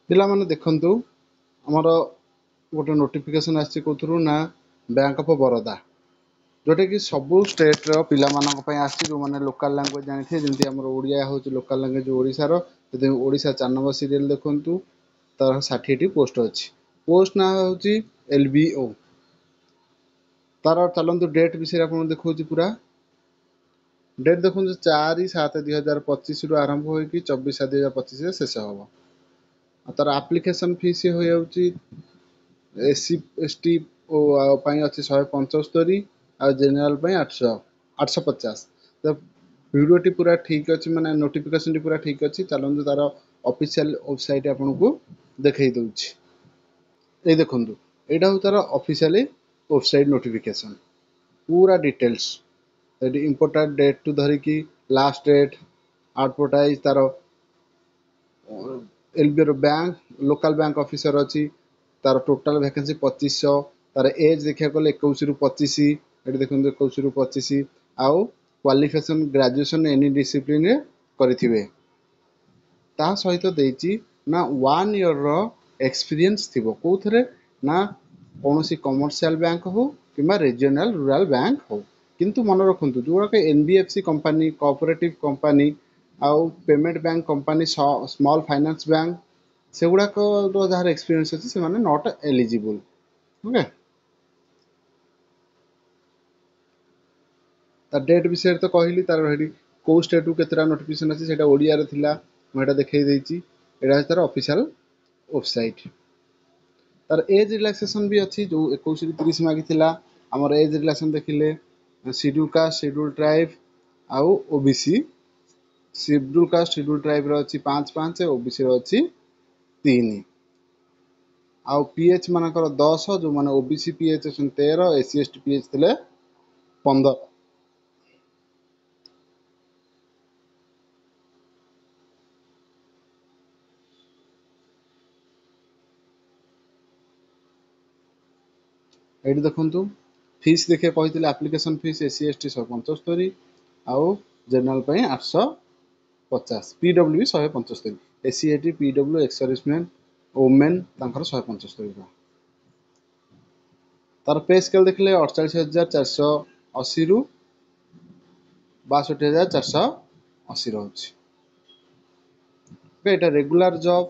ପିଲାମାନେ ଦେଖନ୍ତୁ ଆମର ଗୋଟେ ନୋଟିଫିକେशन ଆସିଛି କୋଉଥିରୁ ନା ବ୍ୟାଙ୍କ ଅଫ୍ ବରୋଦା, जोटा कि सबू स्टेट्र पाई आसी जो मैंने लोकल लांगुएज जानी जमी आम ओडिया हूँ लोकल लांगुएज ओडिशार ओडिशा 4 नंबर सीरियल देखु तार 60टी पोस्ट अच्छी पोस्ट ना हूँ LBO तार चलतु डेट विषय आप देखा पूरा डेट देखो 4/7/2025 रु आरंभ हो 24/7/2025 शेष हम तार आप्लिकेसन फीस हो SC ST अच्छी 175 आ जेनेल 850 तो वीडियोटी पूरा ठीक अच्छी माने नोटिफिकेशन पूरा ठीक अच्छी चलते तार ऑफिशियल वेबसाइट आपन को देखई दूची ये देखंतु एटा हो तार ऑफिशियल वेबसाइट नोटिफिकेशन पूरा डिटेल्स इम्पोर्टेंट डेट टू धरिकी लास्ट डेट एडवर्टाइज तार LBO रो बैंक लोकल बैंक ऑफिसर अच्छी तार टोटाल वैकेंसी 2500 तार एज देखा गले 21 रु 25 ये देखो 21 रु 25 आउ क्वालिफिकेशन ग्रेजुएशन एनी डिसिप्लिन करेंगे ता सहित देती ना 1 ईयर रो एक्सपीरियंस थी कौ थे ना कौन सी कमर्शियल बैंक हो कि रीजनल रूरल बैंक हो किंतु मन रखु जोड़ाक NBFC कंपनी कोऑपरेटिव कंपनी आउ payment bank company small finance bank से गुड़ाक जार एक्सपीरियंस अच्छी से नॉट एलिजिबल ओके तार डेट विषय तो कहली तार कौ स्टेट रू केतटा नोटिफिकेशन अच्छी से ओडिया रे थिला मुझे देखई देती एटा तार ऑफिशियल वेबसाइट तार एज रिलैक्सेशन भी अच्छी जो 21 रु 30 मागी आमर एज रिलैक्सेशन देखिले शेड्यूल कास्ट शेड्यूल ट्राइब आउ OBC schedule caste schedule tribe रो अच्छी 5/5 OBC रो अच्छी 3 आउ PH मानकर 10 जो माने OBC PH 13 SC ST PH थिले 15 ये देखु फीस देखिए कही एप्लिकेशन फीस SC ST 175 आउ general 850 PW 175 SC ST PW ex serviceman women 175 तार पे स्केल देखले 48,480 रु 62,480 रोचे ये रेगुलर जॉब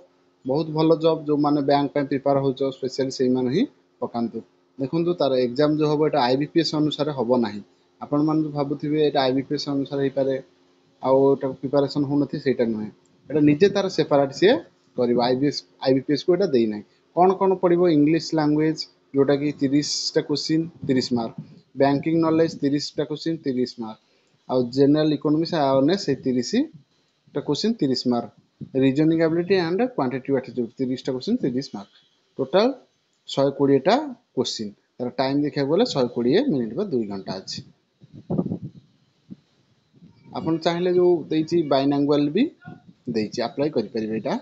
बहुत भल जॉब जो माने बैंक प्रिपेयर हो स्पेशली से ही पकातु देखो तार एग्जाम जो हम यहाँ IBPS अनुसार हम ना आपण मैंने भावुवे यहाँ IBPS अनुसार हो पारे आउ प्रिपेरेसन हो ना नुहे ये निजे तार सेपारेट सी कर IBPS को देना कौन कौन पड़ो इंग्लीश लैंग्वेज जोटा कि 30टा क्वेश्चन 30 मार्क बैंकिंग नॉलेज 30टा क्वेश्चन 30 मार्क आउ जनरल इकोनॉमिक्स अवेयरनेस 30टा question 30 mark reasoning ability and quantitative aptitude 30टा क्वेश्चन 30 मार्क टोटाल 120टा क्वेश्चन तार टाइम देखा गले 120 मिनिट 2 घंटा अच्छी आपन चाहिए जो देती बाइलिंगुअल भी देती अप्लाई करें यहाँ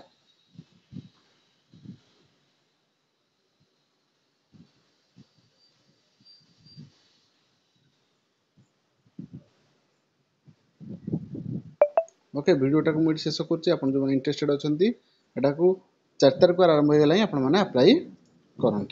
ओके वीडियोटा को मुझे शेष कर जो इंटरेस्टेड अच्छा यहाँ को 4 तारिख आरंभ हो गला आप अप्लाई करंट।